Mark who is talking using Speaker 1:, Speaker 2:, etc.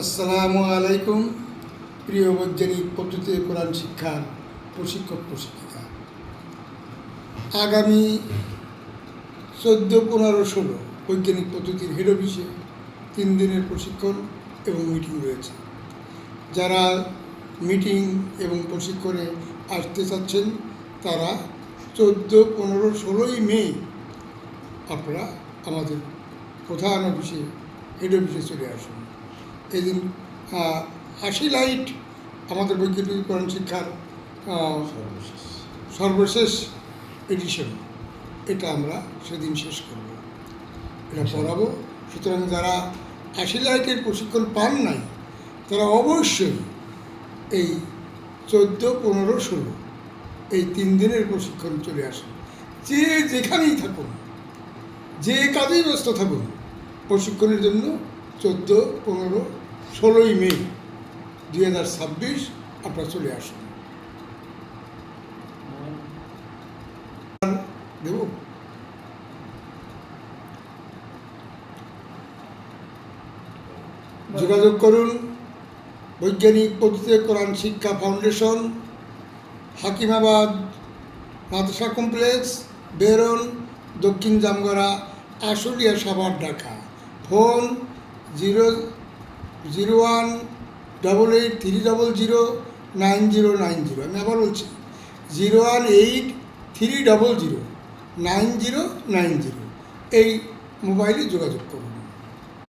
Speaker 1: আসসালামু আলাইকুম। প্রিয় বৈজ্ঞানিক পদ্ধতিতে কোরআন শিক্ষার প্রশিক্ষক প্রশিক্ষিকা, আগামী 14, 15, 16 বৈজ্ঞানিক পদ্ধতির হেড অফিসে 3 দিনের প্রশিক্ষণ এবং মিটিং রয়েছে। যারা মিটিং এবং প্রশিক্ষণে আসতে চাচ্ছেন তারা 14, 15, 16ই মে আপনারা আমাদের প্রধান অফিসে হেড অফিসে চলে আসুন। এদিন 80 লাইট আমাদের বৈজ্ঞানিক কোরআন শিক্ষার সর্বশেষ এডিশন, এটা আমরা সেদিন শেষ করব, এটা পড়াবো। সুতরাং যারা 80 লাইটের প্রশিক্ষণ পান নাই তারা অবশ্যই এই 14, 15, 16 এই 3 দিনের প্রশিক্ষণ চলে আসুন। যে যেখানেই থাকুন, যে কাজেই ব্যস্ত থাকুন, প্রশিক্ষণের জন্য 14, 15, 16ই মে 2026 আপনারা চলে আসুন। দেব যোগাযোগ করুন বৈজ্ঞানিক পদ্ধতিতে কোরআন শিক্ষা ফাউন্ডেশন, হাকিমাবাদ মাদ্রাসা কমপ্লেক্স, বেরন, দক্ষিণ জামগড়া, আশুলিয়া, সাভার, ঢাকা। ফোন 00183009090। আমি আবার বলছি 01830099090। এই মোবাইলে যোগাযোগ করুন।